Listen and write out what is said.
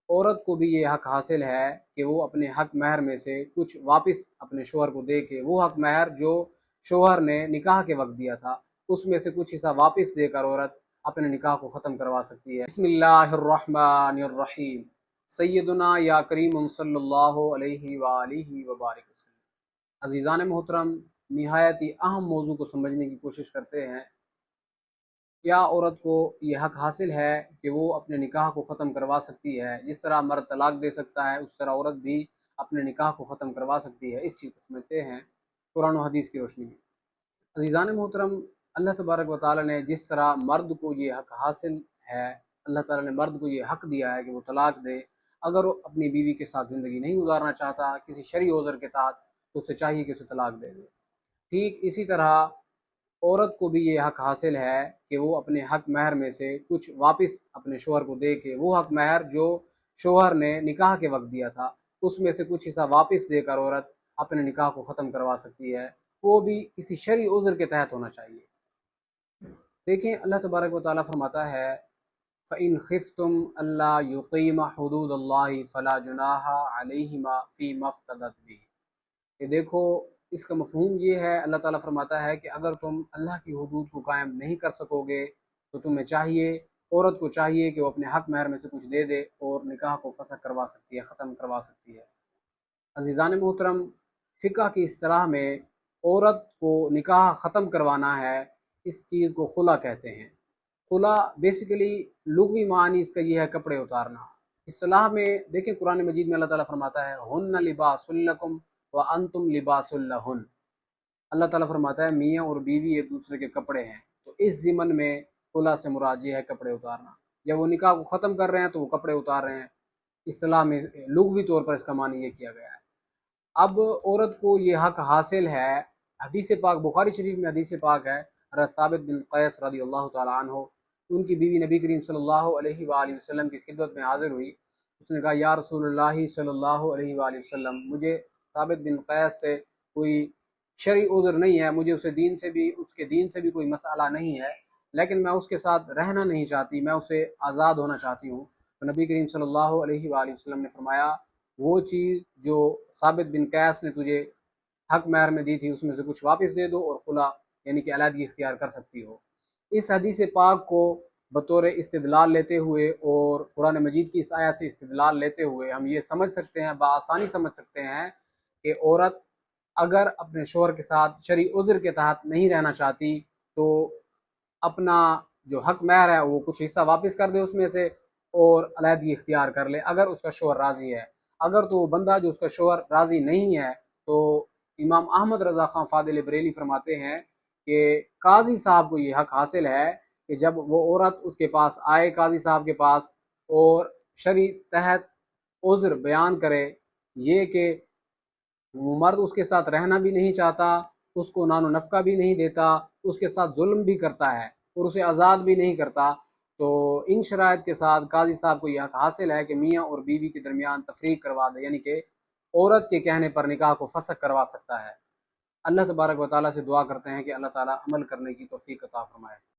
औरत को भी ये हक हासिल है कि वो अपने हक महर में से कुछ वापस अपने शोहर को दे के, वो हक महर जो शोहर ने निकाह के वक्त दिया था उसमें से कुछ हिस्सा वापस देकर औरत अपने निकाह को ख़त्म करवा सकती है। बिस्मिल्लाहिर्रहमानिर्रहीम। सैयदुना या करीम सल्लल्लाहु अलैहि वालिहि व बारिक वसल्लम। अज़ीज़ान मोहतरम, निहायत ही अहम मौजू को समझने की कोशिश करते हैं। क्या औरत को ये हक हासिल है कि वो अपने निकाह को ख़त्म करवा सकती है? जिस तरह मर्द तलाक दे सकता है, उस तरह औरत भी अपने निकाह को ख़त्म करवा सकती है। इस चीज़ को समझते हैं कुरान और हदीस की रोशनी में। अज़ीज़ान मोहतरम, अल्लाह तबारक व तआला ने जिस तरह मर्द को ये हक हासिल है, अल्लाह ताला ने मर्द को ये हक दिया है कि वो तलाक दे अगर वो अपनी बीवी के साथ ज़िंदगी नहीं गुजारना चाहता किसी शरई उज़र के तहत, तो उसे चाहिए कि उसे तलाक दे दे। ठीक इसी तरह औरत को भी ये हक हासिल है कि वो अपने हक महर में से कुछ वापस अपने शोहर को दे के, वो हक महर जो शोहर ने निकाह के वक्त दिया था उसमें से कुछ हिस्सा वापस देकर औरत अपने निकाह को ख़त्म करवा सकती है। वो भी किसी शरई उज़्र के तहत होना चाहिए। देखें, अल्लाह तबारक व तआला फरमाता है, फ़इन खिफ्तुम अल्ला युक़ीमा हुदूदल्लाहि फ़ला जुनाहा अलैहिमा फ़ीमा इफ़्तदत बिही। कि देखो, इसका मफ़हूम ये है, अल्लाह ताला फरमाता है कि अगर तुम अल्लाह की हुदूद को कायम नहीं कर सकोगे तो तुम्हें चाहिए, औरत को चाहिए कि वो अपने हक महर में से कुछ दे दे और निकाह को फसख करवा सकती है, ख़त्म करवा सकती है। अज़ीज़ान मोहतरम, फ़िक़्ह की इस्तिलाह में औरत को निकाह ख़त्म करवाना है, इस चीज़ को खुला कहते हैं। खुला बेसिकली लुग़वी मानी इसका ये है कपड़े उतारना। इस्तिलाह में देखें, कुरान मजीद में अल्लाह ताला फरमाता है, हुन्ना लिबासुल लकुम व अंतुम लिबासुल लहुन। अल्लाह ताला फरमाता है मियाँ और बीवी एक दूसरे के कपड़े हैं। तो इस ज़िमन में खुला से मुराद ये है कपड़े उतारना। जब वो निकाह को ख़त्म कर रहे हैं तो वो कपड़े उतार रहे हैं। इस्तिलाह में लुग़वी तौर पर इसका मानी ये किया गया है। अब औरत को ये हक हासिल है, हदीस पाक बुखारी शरीफ में हदीस पाक है, हज़रत साबित बिन क़ैस रज़ियल्लाहु तआला अन्हु, उनकी बीवी नबी करीम सल्लल्लाहु अलैहि वालैहि वसल्लम की खिदमत में हाज़िर हुई। उसने कहा, या रसूलुल्लाह सल्लल्लाहु अलैहि वालैहि वसल्लम, मुझे साबित बिन क़ैस से कोई शरई उज़्र नहीं है, मुझे उसके दीन से भी कोई मसला नहीं है, लेकिन मैं उसके साथ रहना नहीं चाहती, मैं उससे आज़ाद होना चाहती हूँ। तो नबी करीम सल्लल्लाहु अलैहि वालैहि वसल्लम ने फरमाया, वो चीज़ जो साबित बिन कैस ने तुझे हक महर में दी थी उसमें से कुछ वापस दे दो और खुला यानी कि अलहदगी इख्तियार कर सकती हो। इस हदीस पाक को बतौर इस्तिदलाल लेते हुए और कुरान मजीद की इस आयत से इस्तिदलाल लेते हुए हम ये समझ सकते हैं, बआसानी समझ सकते हैं कि औरत अगर अपने शोहर के साथ शरई उज़्र के तहत नहीं रहना चाहती तो अपना जो हक महर है वो कुछ हिस्सा वापस कर दे उसमें से और अलहदगी इख्तियार कर ले अगर उसका शोहर राज़ी है। अगर तो वो बंदा जो उसका शोहर राज़ी नहीं है तो इमाम अहमद रज़ा ख़ान फ़ादिल बरेली फरमाते हैं कि काजी साहब को ये हक हासिल है कि जब वो औरत उसके पास आए, काजी साहब के पास, और शरई तहत उज़्र बयान करे ये कि वो मर्द उसके साथ रहना भी नहीं चाहता, उसको नानो नफ़का भी नहीं देता, उसके साथ जुल्म भी करता है और उसे आज़ाद भी नहीं करता, तो इन शराइत के साथ काजी साहब को यह हक हासिल है कि मियाँ और बीवी के दरमियान तफरीक करवा दे, यानी कि औरत के कहने पर निकाह को फसख करवा सकता है। अल्लाह तबारक व तआला से दुआ करते हैं कि अल्लाह ताला अमल करने की तौफीक अता फरमाए।